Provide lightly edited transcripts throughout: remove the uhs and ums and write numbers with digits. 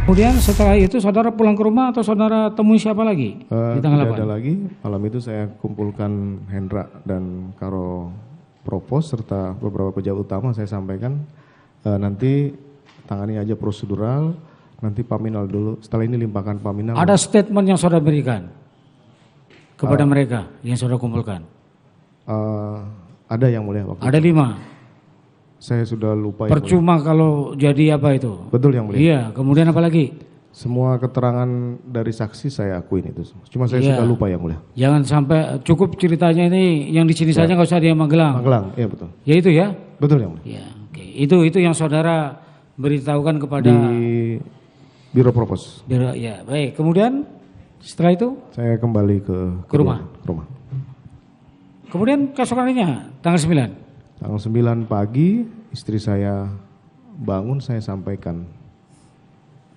Kemudian setelah itu saudara pulang ke rumah atau saudara temui siapa lagi di tanggal Tidak 8? ada lagi. Malam itu saya kumpulkan Hendra dan Karo Propos serta beberapa pejabat utama. Saya sampaikan nanti tangani aja prosedural, nanti paminal dulu. Setelah ini limpahkan paminal. Ada statement yang saudara berikan kepada mereka yang saudara kumpulkan? Ada yang mulia waktu Ada itu. 5. Saya sudah lupa. Yang mulia. Percuma kalau jadi apa itu? Betul yang mulia. Iya, kemudian apa lagi? Semua keterangan dari saksi saya akuin itu. Cuma saya Iya. sudah lupa yang mulia. Jangan sampai cukup ceritanya ini yang di sini saja, nggak usah dia Magelang. Magelang, iya betul. Ya itu ya? Betul yang mulia. Ya, oke. Itu yang saudara beritahukan kepada Di Biro Propos. ya, baik. Kemudian setelah itu Saya kembali Ke rumah? Ke rumah. kemudian keesokan harinya tanggal 9. Tanggal 9 pagi istri saya bangun, saya sampaikan.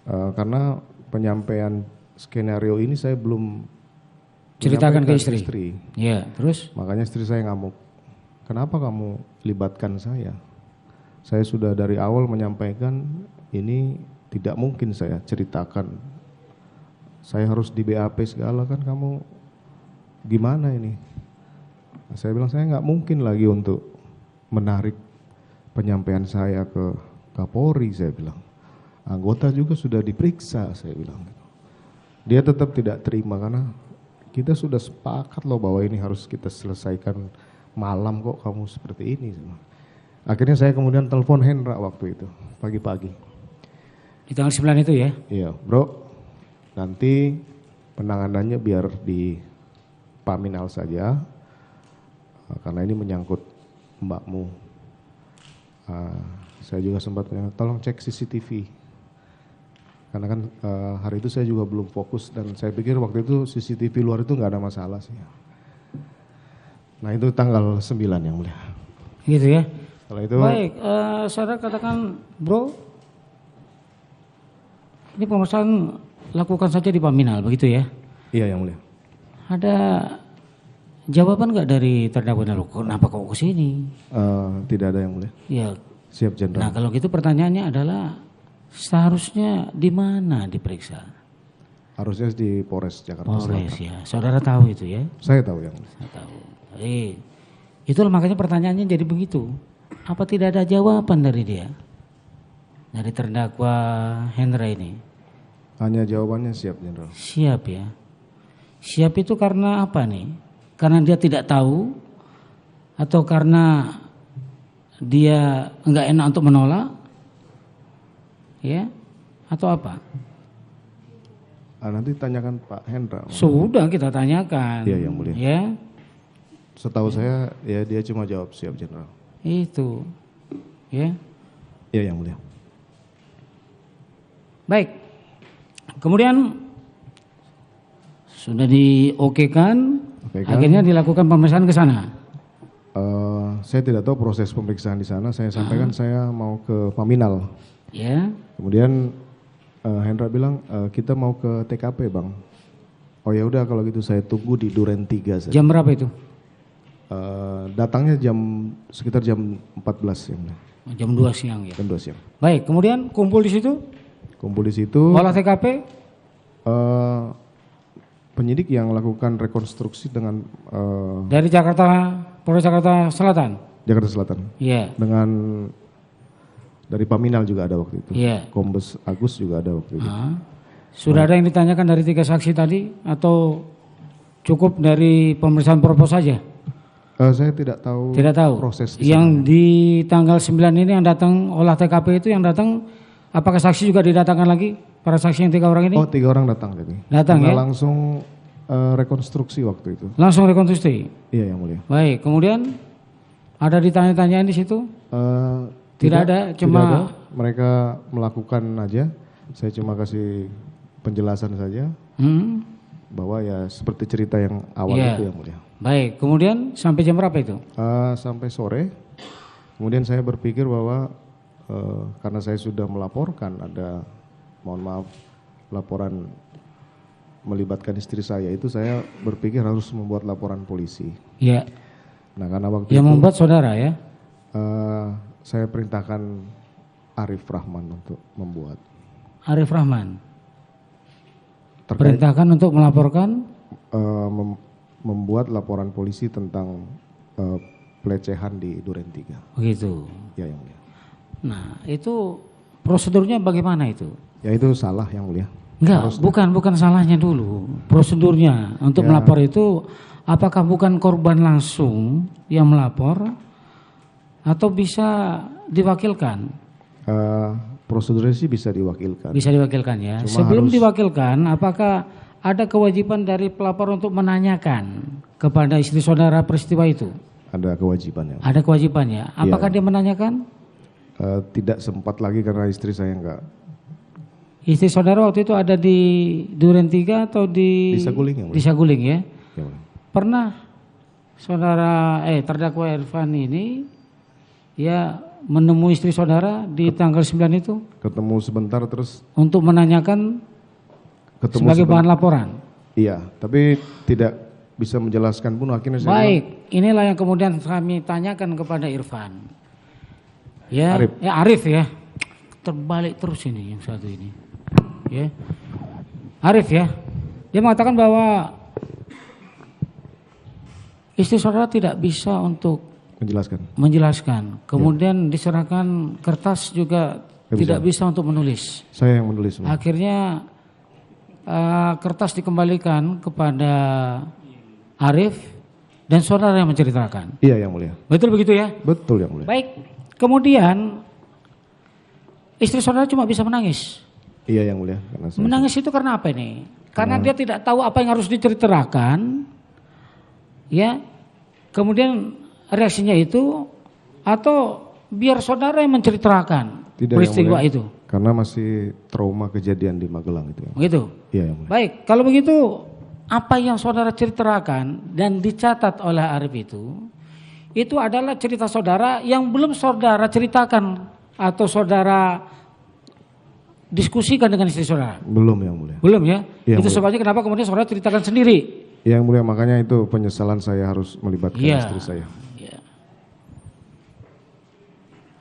Karena penyampaian skenario ini saya belum Ceritakan ke menyampaikan istri. Ya, terus Makanya istri saya ngamuk. Kenapa kamu libatkan saya? Saya sudah dari awal menyampaikan ini tidak mungkin saya ceritakan. Saya harus di BAP segala, kan kamu gimana ini? Saya bilang saya nggak mungkin lagi untuk menarik penyampaian saya ke Kapolri, saya bilang. Anggota juga sudah diperiksa, saya bilang. Dia tetap tidak terima karena kita sudah sepakat loh bahwa ini harus kita selesaikan malam, kok kamu seperti ini. Akhirnya saya kemudian telepon Hendra waktu itu, pagi-pagi. di tanggal 9 itu ya? Iya, bro, nanti penanganannya biar di Paminal saja, karena ini menyangkut mbakmu. Saya juga sempat tolong cek CCTV. Karena kan hari itu saya juga belum fokus dan saya pikir waktu itu CCTV luar itu nggak ada masalah sih. Nah itu tanggal 9 yang mulia. Gitu ya? Setelah itu Baik, saudara katakan, bro, ini pemeriksaan lakukan saja di Paminal, begitu ya? iya yang mulia. Ada jawaban nggak dari terdakwa? Kenapa kok ke sini? Tidak ada yang mulia. Ya, Siap nah jenderal. kalau gitu pertanyaannya adalah seharusnya di mana diperiksa? Harusnya di Polres Jakarta Polres Selatan. ya, saudara tahu itu ya? Saya tahu yang mulia. Saya tahu. Itulah makanya pertanyaannya jadi begitu. Apa tidak ada jawaban dari dia? Dari terdakwa Hendra ini? Hanya jawabannya siap jenderal. Siap ya. Siap itu karena apa nih? Karena dia tidak tahu atau karena dia enggak enak untuk menolak? Ya? Atau apa? Nanti tanyakan Pak Hendra. Sudah kita tanyakan. Iya, yang mulia. Ya? Setahu saya ya dia cuma jawab siap jenderal. Itu. Ya? Iya yang mulia. Baik. Kemudian sudah diokekan, akhirnya dilakukan pemeriksaan ke sana. Saya tidak tahu proses pemeriksaan di sana. Saya sampaikan saya mau ke Paminal. Ya. Kemudian Hendra bilang kita mau ke TKP bang. Oh ya udah kalau gitu saya tunggu di Duren 3 saja. Jam berapa itu? Datangnya sekitar jam 14 yang mulia. Jam 2 siang ya. Jam 2 siang. Baik, kemudian kumpul di situ, Kumpul di situ. olah TKP, Penyidik yang lakukan rekonstruksi dengan dari Jakarta, Polres Jakarta Selatan. Jakarta Selatan. Iya. Dengan dari Paminal juga ada waktu itu. Iya. Kombes Agus juga ada waktu itu. Sudah ada yang ditanyakan dari 3 saksi tadi atau cukup dari pemeriksaan propos saja? Saya tidak tahu. Tidak tahu. Proses di Yang sana. di tanggal 9 ini yang datang olah TKP itu yang datang, apakah saksi juga didatangkan lagi? Para saksi yang 3 orang ini? Oh 3 orang datang jadi. Datang Karena ya? langsung rekonstruksi waktu itu. Langsung rekonstruksi. Iya yang mulia. Baik, kemudian ada ditanya-tanyain di situ? Tidak ada, cuma tidak ada. Mereka melakukan aja. Saya cuma kasih penjelasan saja bahwa ya seperti cerita yang awal Iya. itu yang mulia. Baik, kemudian sampai jam berapa itu? Sampai sore. Kemudian saya berpikir bahwa karena saya sudah melaporkan ada, mohon maaf, laporan melibatkan istri saya itu, saya berpikir harus membuat laporan polisi. Ya, Nah karena waktu yang itu membuat saudara ya? saya perintahkan Arif Rahman untuk membuat. Arif Rahman? Terkait Perintahkan untuk melaporkan membuat laporan polisi tentang pelecehan di Duren 3. begitu. Ya yang mulia. Nah, itu prosedurnya bagaimana itu? Ya itu salah yang mulia. Enggak, bukan salahnya dulu. Prosedurnya untuk Ya. melapor itu apakah bukan korban langsung yang melapor atau bisa diwakilkan? Prosedurnya sih bisa diwakilkan. Bisa diwakilkan ya. Cuma Sebelum harus- diwakilkan, apakah ada kewajiban dari pelapor untuk menanyakan kepada istri saudara peristiwa itu? Ada kewajiban yang. Ada kewajibannya. Apakah dia menanyakan? Tidak sempat lagi karena istri saya enggak. Istri saudara waktu itu ada di Duren 3 atau di Saguling yang mulia. Di Saguling ya. Ya, mulia. Pernah saudara terdakwa Irfan ini ya menemui istri saudara di tanggal 9 itu Ketemu sebentar terus untuk menanyakan ketemu sebagai bahan laporan. Iya, tapi tidak bisa menjelaskan pun akhirnya saya bilang, Baik, inilah yang kemudian kami tanyakan kepada Irfan. Ya, Arif. Arif ya. Terbalik terus ini yang satu ini. Ya. Arif ya. Dia mengatakan bahwa istri saudara tidak bisa untuk menjelaskan. Kemudian diserahkan kertas juga tidak bisa untuk menulis. saya yang menulis. Akhirnya kertas dikembalikan kepada Arif dan saudara yang menceritakan. Iya yang mulia. Betul begitu ya? Betul yang mulia. Baik. Kemudian istri saudara cuma bisa menangis. Iya yang mulia. Karena saya, Menangis itu karena apa ini? Karena dia tidak tahu apa yang harus diceritakan. Ya. Kemudian reaksinya itu atau biar saudara yang menceritakan Tidak, peristiwa yang mulia. itu. Karena masih trauma kejadian di Magelang itu. Begitu. Iya yang mulia. Baik, kalau begitu apa yang saudara ceritakan dan dicatat oleh Arif itu adalah cerita saudara yang belum saudara ceritakan atau saudara diskusikan dengan istri saudara. Belum yang mulia. Belum ya? Iya, Itu mulia. sebabnya kenapa kemudian saudara ceritakan sendiri. Yang mulia makanya itu penyesalan saya harus melibatkan Iya. istri saya. Ya.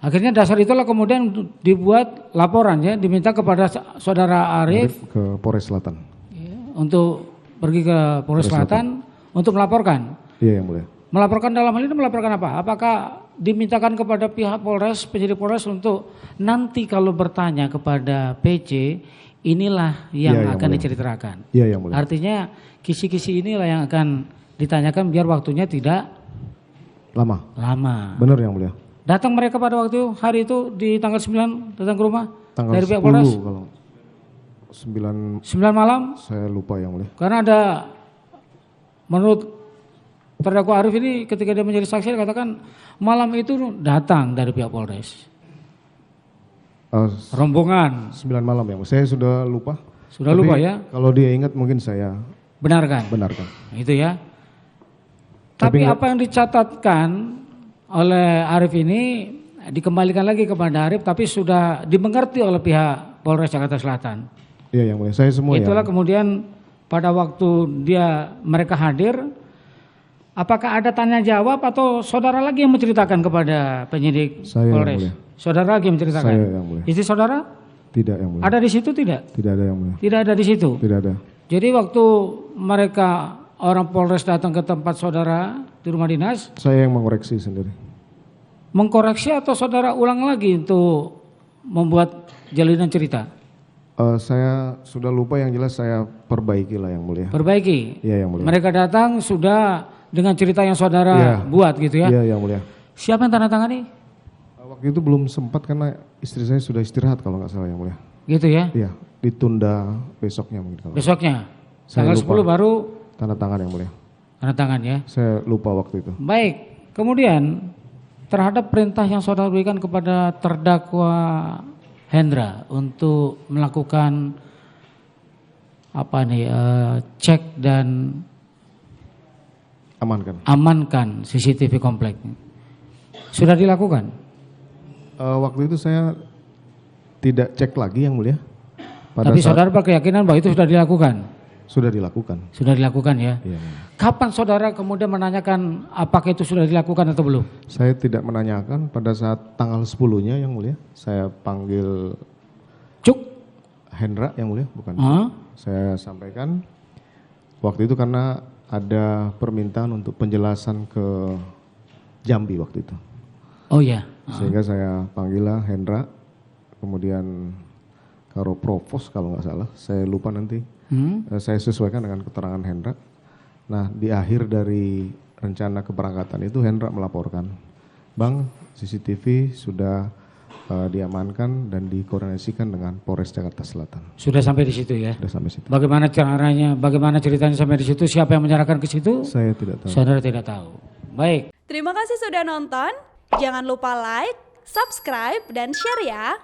Akhirnya dasar itulah kemudian dibuat laporan ya, diminta kepada saudara Arif Ke Polres Selatan. ya, untuk pergi ke Polres Selatan untuk melaporkan. Iya yang mulia. Melaporkan dalam hal ini melaporkan apa? Apakah dimintakan kepada pihak Polres, penyidik Polres untuk nanti kalau bertanya kepada PC, inilah yang Iya, yang akan mulia. diceritakan. Iya yang mulia. Artinya kisi-kisi inilah yang akan ditanyakan biar waktunya tidak Lama. lama. Benar yang mulia. Datang mereka pada waktu hari itu di tanggal 9 datang ke rumah Tanggal dari 10 pihak Polres. kalau 9 9 malam saya lupa yang mulia. karena ada menurut terdakwa Arif ini ketika dia menjadi saksi dia katakan malam itu datang dari pihak Polres. Rombongan. 9 malam yang mulia. Saya sudah lupa. Sudah Tapi lupa ya? Kalau dia ingat mungkin saya Benarkan. benarkan. Itu ya. Tapi apa yang dicatatkan oleh Arif ini dikembalikan lagi kepada Arif tapi sudah dimengerti oleh pihak Polres Jakarta Selatan. Iya yang mulia. Saya semua Itulah yang kemudian pada waktu mereka hadir, apakah ada tanya jawab atau saudara lagi yang menceritakan kepada penyidik Saya yang Polres? mulia. Saudara lagi yang menceritakan. Saya yang mulia. Istri saudara Tidak yang mulia. ada di situ tidak? Tidak ada yang mulia. Tidak ada di situ. Tidak ada. Jadi waktu mereka orang Polres datang ke tempat saudara di rumah dinas, Saya yang mengoreksi sendiri. mengkoreksi atau saudara ulang lagi untuk membuat jalinan cerita? Saya sudah lupa yang jelas saya perbaiki lah yang mulia. Perbaiki. Iya yang mulia. Mereka datang sudah dengan cerita yang saudara Iya. buat gitu ya. Iya yang mulia. Siapa yang tanda tangani? Waktu itu belum sempat karena istri saya sudah istirahat kalau nggak salah yang mulia. Gitu ya. Iya, ditunda besoknya mungkin kalau. Besoknya. Saya Tanggal lupa. 10 baru Tanda tangan yang mulia. tanda tangan ya. Saya lupa waktu itu. Baik. Kemudian terhadap perintah yang saudara berikan kepada terdakwa Hendra untuk melakukan apa nih cek dan amankan CCTV komplek. Sudah dilakukan? Waktu itu saya tidak cek lagi yang mulia. Tapi saudara berkeyakinan bahwa itu sudah dilakukan? Sudah dilakukan. Sudah dilakukan ya? Iya. Kapan saudara kemudian menanyakan apakah itu sudah dilakukan atau belum? Saya tidak menanyakan pada saat tanggal 10-nya yang mulia. Saya panggil Cuk. Hendra yang mulia, bukan. Hah? Saya sampaikan waktu itu karena ada permintaan untuk penjelasan ke Jambi waktu itu. Oh ya. Sehingga saya panggillah Hendra, kemudian Karo Provos kalau nggak salah, saya lupa nanti. Saya sesuaikan dengan keterangan Hendra. Nah di akhir dari rencana keberangkatan itu Hendra melaporkan, Bang, CCTV sudah diamankan dan dikoordinasikan dengan Polres Jakarta Selatan. Sudah sampai di situ ya? Sudah sampai situ. Bagaimana caranya, bagaimana ceritanya sampai di situ? Siapa yang menyerahkan ke situ? Saya tidak tahu. Saudara tidak tahu. Baik. Terima kasih sudah nonton. Jangan lupa like, subscribe, dan share ya.